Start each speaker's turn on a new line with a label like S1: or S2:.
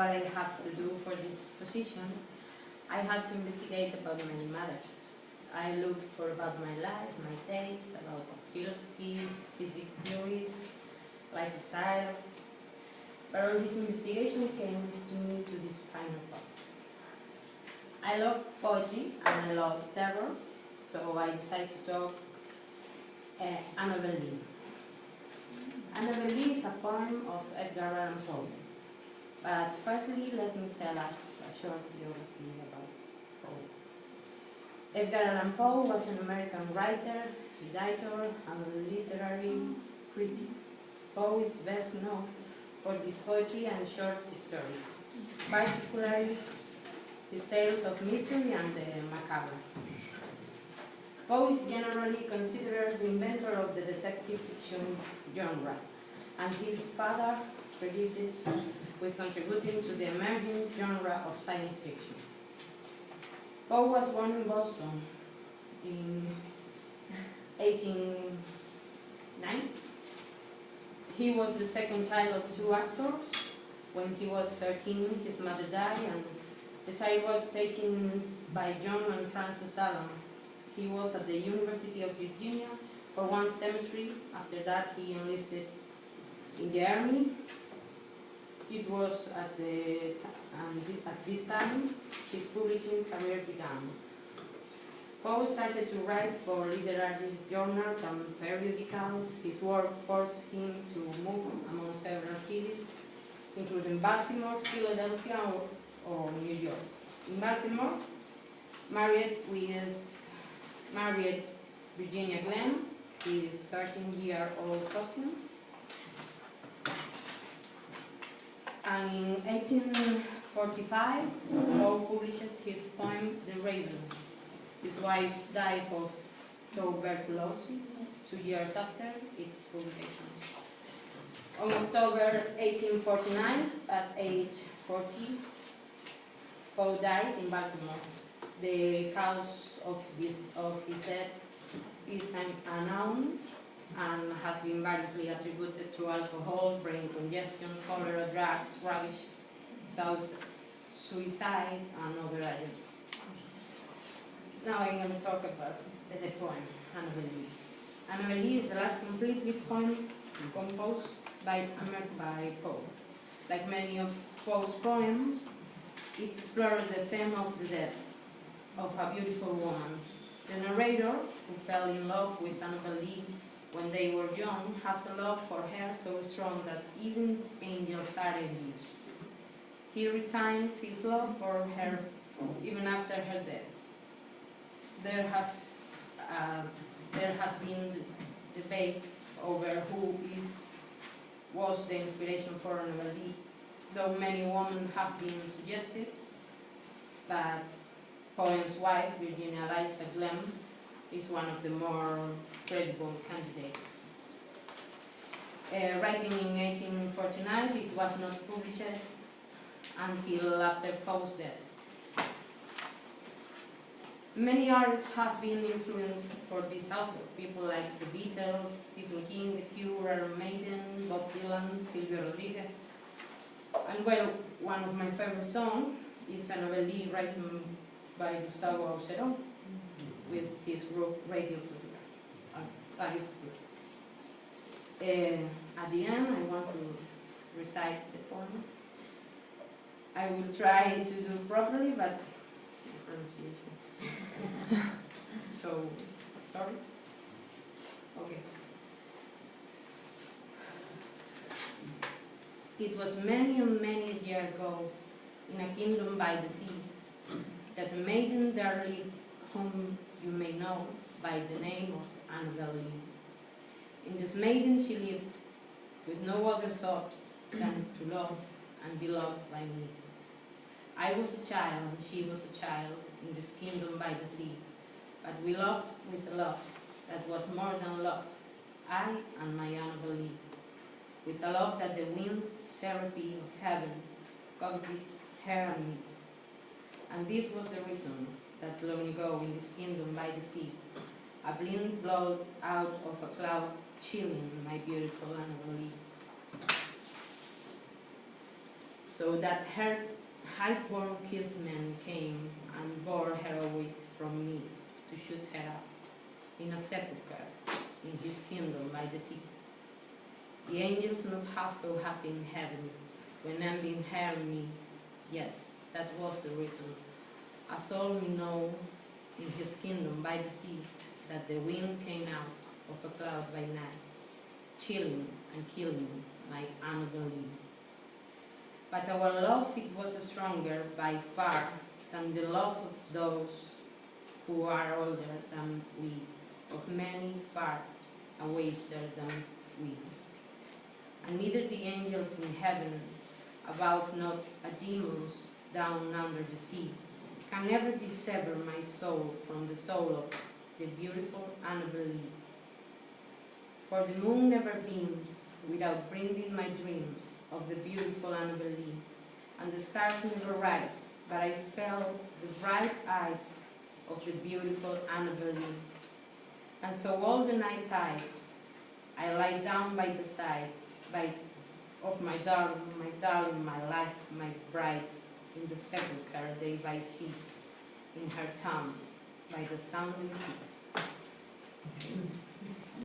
S1: what I have to do for this position, I had to investigate about many matters. I looked for about my life, my taste, about philosophy, physics theories, lifestyles. But all this investigation came to me to this final part. I love poetry and I love terror, so I decided to talk Annabel Lee. Annabel Lee is a poem of Edgar Allan Poe. But firstly, let me tell us a short biography about Poe. Edgar Allan Poe was an American writer, editor, and literary critic. Poe is best known for his poetry and short stories, particularly his tales of mystery and the macabre. Poe is generally considered the inventor of the detective fiction genre, and his father credited with contributing to the emerging genre of science fiction. Poe was born in Boston in 1890. He was the second child of two actors. When he was 13, his mother died, and the child was taken by John and Frances Allen. He was at the University of Virginia for one semester. After that, he enlisted in the army. It was at this time his publishing career began. Poe started to write for literary journals and periodicals. His work forced him to move among several cities, including Baltimore, Philadelphia, or New York. In Baltimore, married Virginia Glenn, his 13-year-old cousin. And in 1845, Poe published his poem, The Raven. His wife died of tuberculosis 2 years after its publication. On October 1849, at age 40, Poe died in Baltimore. The cause of his death is unknown and has been variously attributed to alcohol, brain congestion, cholera, drugs, rabies, suicide, and other agents. Now I'm going to talk about the poem, Annabel Lee. Annabel Lee is the last completely poem composed by Poe. Like many of Poe's poems, it explores the theme of the death of a beautiful woman. The narrator, who fell in love with Annabel Lee when they were young, has a love for her so strong that even angels are envious. He retains his love for her even after her death. There has been debate over who was the inspiration for Annabel Lee, though many women have been suggested, but Poe's wife, Virginia Eliza Glenn, is one of the more credible candidates. Writing in 1849, it was not published until after Poe's death. Many artists have been influenced for this author, people like the Beatles, Stephen King, The Cure, Iron Maiden, Bob Dylan, Silvio Rodriguez. And well, one of my favorite songs is Annabel Lee, written by Gustavo Auceron, with his group Radio Futura. At the end, I want to recite the poem. I will try to do properly, but my pronunciation so, sorry? Okay. It was many and many a year ago, in a kingdom by the sea, that a maiden there lived, whom you may know by the name of Annabel Lee. In this maiden she lived, with no other thought than to love and be loved by me. I was a child, and she was a child, in this kingdom by the sea, but we loved with a love that was more than love, I and my Annabel Lee, with a love that the winged seraphim of heaven coveted her and me. And this was the reason that long ago in this kingdom by the sea, a wind blew out of a cloud, chilling my beautiful Annabel Lee. so that her high-born kinsman came and bore her away from me to shoot her up in a sepulchre in his kingdom by the sea. The angels not half so happy in heaven when envying her me. Yes, that was the reason. As all we know in his kingdom by the sea, that the wind came out of a cloud by night, chilling and killing like unbelief. But our love, it was stronger by far than the love of those who are older than we, of many far aways than we. And neither the angels in heaven, above not a demons down under the sea, can ever dissever my soul from the soul of the beautiful Annabel Lee. For the moon never beams without bringing my dreams of the beautiful Annabel Lee, and the stars never rise, but I felt the bright eyes of the beautiful Annabel Lee. And so all the night tide, I lie down by the side of my darling, my life, my bride, in the sepulchre day by sea, in her tomb by the sounding sea.